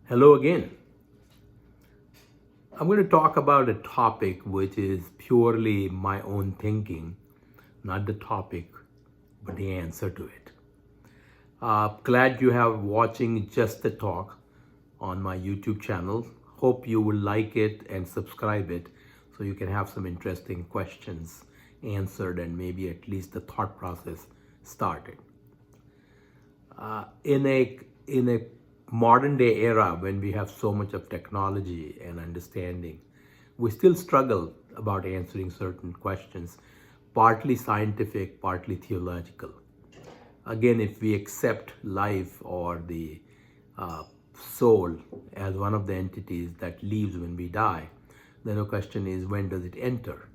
Hello again. I'm going to talk about a topic which is purely my own thinking, not the topic, but the answer to it. Glad you have watching Just the Talk on my YouTube channel. Hope you will like it and subscribe it so you can have some interesting questions answered and maybe at least the thought process started. In a modern day era when we have so much of technology and understanding, we still struggle about answering certain questions, partly scientific, partly theological. Again, if we accept life or the uh, soul as one of the entities that leaves when we die, then the question is, when does it enter?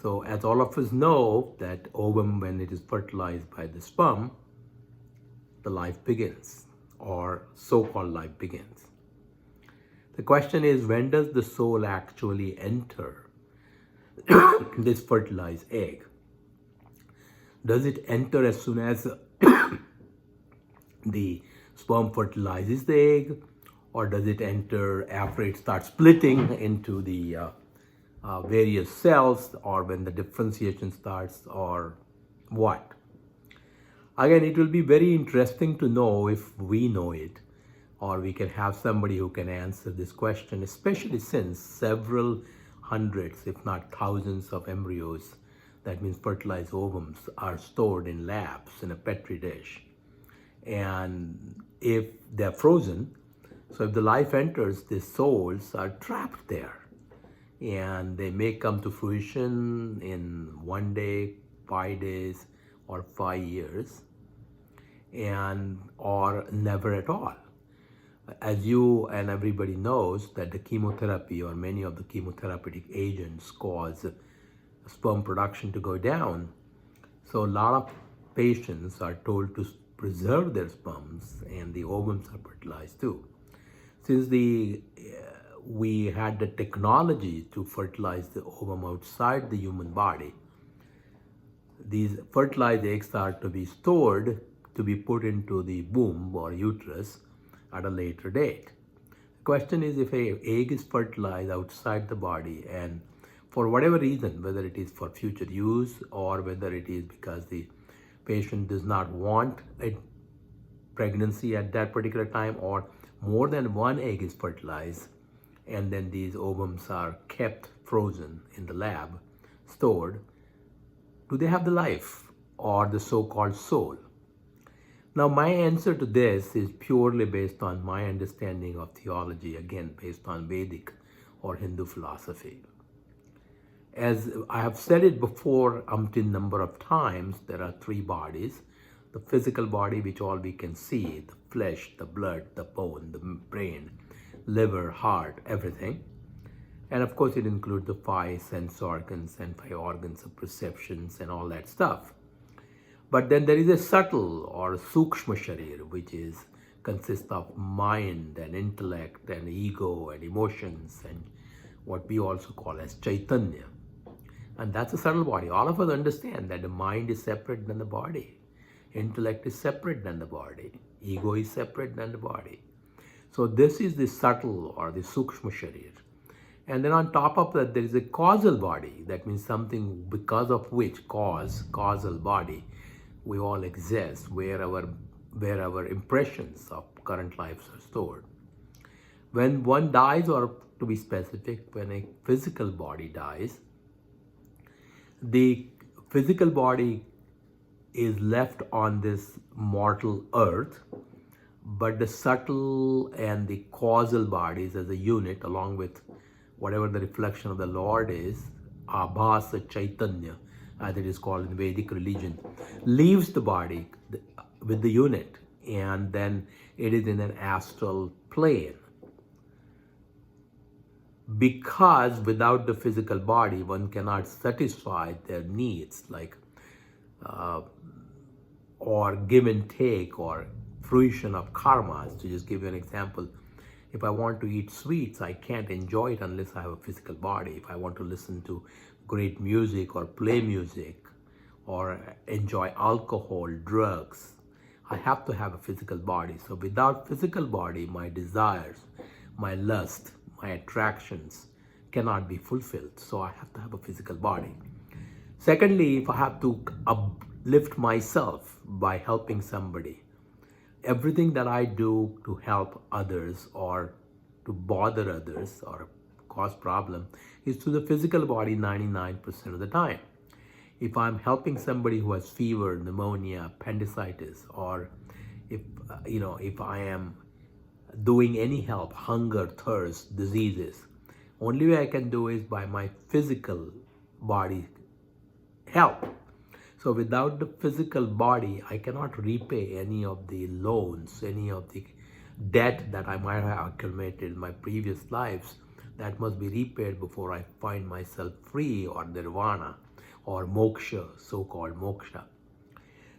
So as all of us know, that ovum, when it is fertilized by the sperm, the life begins, or so-called life begins. The question is, when does the soul actually enter this fertilized egg? Does it enter as soon as the sperm fertilizes the egg, or does it enter after it starts splitting into the various cells, or when the differentiation starts, or what? Again, it will be very interesting to know if we know it, or we can have somebody who can answer this question, especially since several hundreds, if not thousands of embryos, that means fertilized ovums, are stored in labs in a petri dish. And if they're frozen, so if the life enters, the souls are trapped there. And they may come to fruition in 1 day, 5 days, or 5 years, and or never at all. As you and everybody knows, that the chemotherapy or many of the chemotherapeutic agents cause sperm production to go down. So a lot of patients are told to preserve their sperms, and the ovums are fertilized too. Since we had the technology to fertilize the ovum outside the human body, these fertilized eggs are to be stored to be put into the womb or uterus at a later date. The question is, if an egg is fertilized outside the body, and for whatever reason, whether it is for future use or whether it is because the patient does not want a pregnancy at that particular time, or more than one egg is fertilized, and then these ovums are kept frozen in the lab, stored, do they have the life or the so-called soul? Now, my answer to this is purely based on my understanding of theology, again, based on Vedic or Hindu philosophy. As I have said it before umpteen number of times, there are three bodies: the physical body, which all we can see, the flesh, the blood, the bone, the brain, liver, heart, everything. And of course, it includes the 5 sense organs and 5 organs of perceptions and all that stuff. But then there is a subtle or sukshma sharir, which consists of mind and intellect and ego and emotions and what we also call as chaitanya. And that's a subtle body. All of us understand that the mind is separate than the body. Intellect is separate than the body. Ego is separate than the body. So this is the subtle or the sukshma sharir. And then on top of that, there is a causal body. That means something because of which causal body, we all exist, where our impressions of current lives are stored. When one dies, or to be specific, when a physical body dies, the physical body is left on this mortal earth, but the subtle and the causal bodies as a unit, along with whatever the reflection of the Lord is, Abhasa Chaitanya, as it is called in Vedic religion, leaves the body with the unit, and then it is in an astral plane. Because without the physical body, one cannot satisfy their needs, like or give and take, or fruition of karmas. To just give you an example, if I want to eat sweets, I can't enjoy it unless I have a physical body. If I want to listen to great music or play music or enjoy alcohol, drugs, I have to have a physical body. So without physical body, my desires, my lust, my attractions cannot be fulfilled. So I have to have a physical body. Secondly, if I have to uplift myself by helping somebody, everything that I do to help others or to bother others or cause problem is to the physical body 99% of the time. If I'm helping somebody who has fever, pneumonia, appendicitis, or if I am doing any help, hunger, thirst, diseases, only way I can do is by my physical body help. So without the physical body, I cannot repay any of the loans, any of the debt that I might have accumulated in my previous lives that must be repaid before I find myself free or nirvana or moksha, so-called moksha.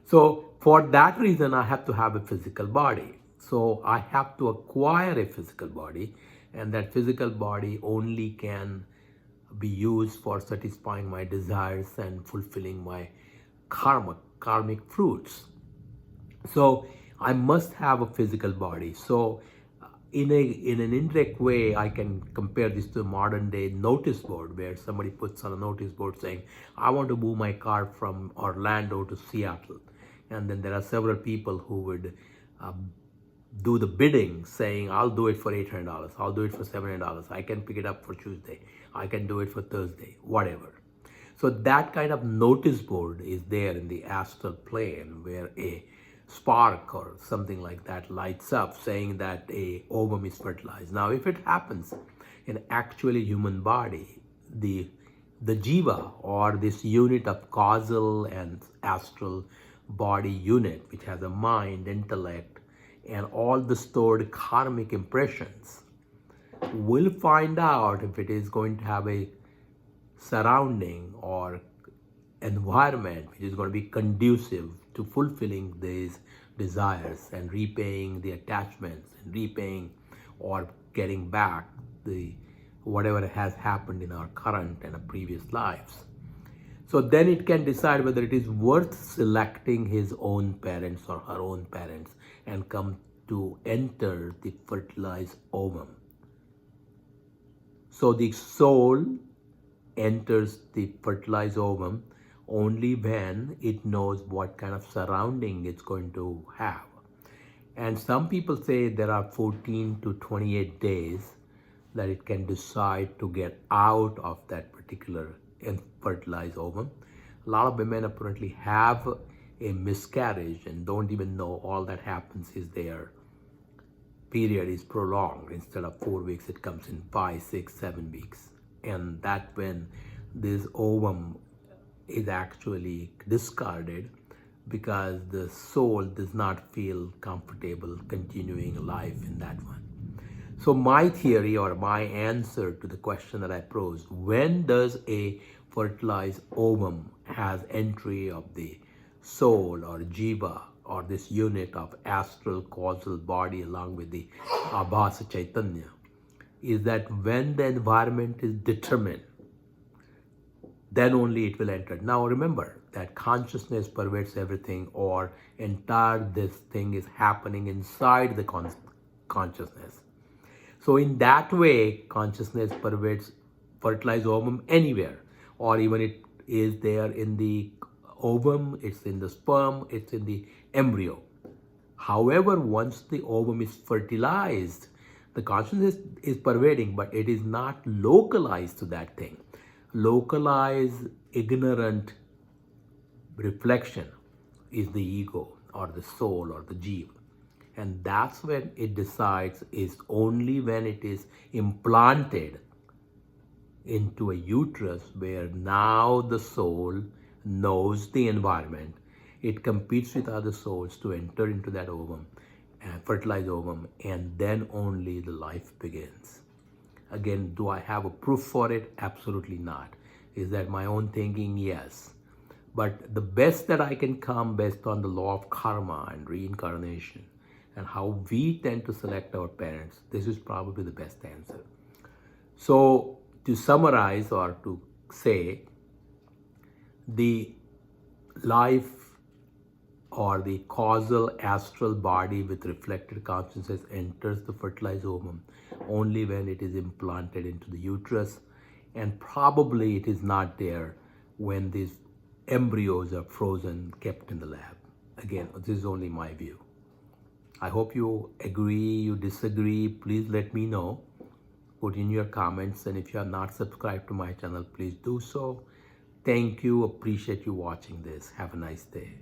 So for that reason, I have to have a physical body. So I have to acquire a physical body, and that physical body only can be used for satisfying my desires and fulfilling my karmic fruits. So I must have a physical body. So in an indirect way, I can compare this to a modern day notice board where somebody puts on a notice board saying, I want to move my car from Orlando to Seattle. And then there are several people who would do the bidding saying, I'll do it for $800, I'll do it for $700, I can pick it up for Tuesday, I can do it for Thursday, whatever. So that kind of notice board is there in the astral plane where a spark or something like that lights up saying that a ovum is fertilized. Now, if it happens in actually human body, the jiva or this unit of causal and astral body unit, which has a mind, intellect, and all the stored karmic impressions, will find out if it is going to have a surrounding or environment which is going to be conducive to fulfilling these desires and repaying the attachments and repaying or getting back the whatever has happened in our current and previous lives. So then it can decide whether it is worth selecting his own parents or her own parents and come to enter the fertilized ovum. So the soul enters the fertilized ovum only when it knows what kind of surrounding it's going to have. And some people say there are 14 to 28 days that it can decide to get out of that particular fertilized ovum. A lot of women apparently have a miscarriage and don't even know all that happens is their period is prolonged. Instead of 4 weeks, it comes in 5, 6, 7 weeks. And that when this ovum is actually discarded because the soul does not feel comfortable continuing life in that one. So my theory or my answer to the question that I posed, when does a fertilized ovum has entry of the soul or jiva or this unit of astral causal body along with the abhasa chaitanya, is that when the environment is determined, then only it will enter. Now remember that consciousness pervades everything, or entire this thing is happening inside the consciousness. So in that way, consciousness pervades fertilized ovum anywhere, or even it is there in the ovum, it's in the sperm, it's in the embryo. However, once the ovum is fertilized, the consciousness is pervading, but it is not localized to that thing. Localized, ignorant reflection is the ego or the soul or the jiva. And that's when it decides, is only when it is implanted into a uterus where now the soul knows the environment. It competes with other souls to enter into that ovum, fertilized ovum, and then only the life begins. Again, do I have a proof for it? Absolutely not. Is that my own thinking? Yes. But the best that I can come based on the law of karma and reincarnation and how we tend to select our parents, this is probably the best answer. So to summarize or to say, the life or the causal astral body with reflected consciousness enters the fertilized ovum only when it is implanted into the uterus, and probably it is not there when these embryos are frozen, kept in the lab. Again, this is only my view. I hope you agree, you disagree. Please let me know. Put in your comments, and if you are not subscribed to my channel, please do so. Thank you. Appreciate you watching this. Have a nice day.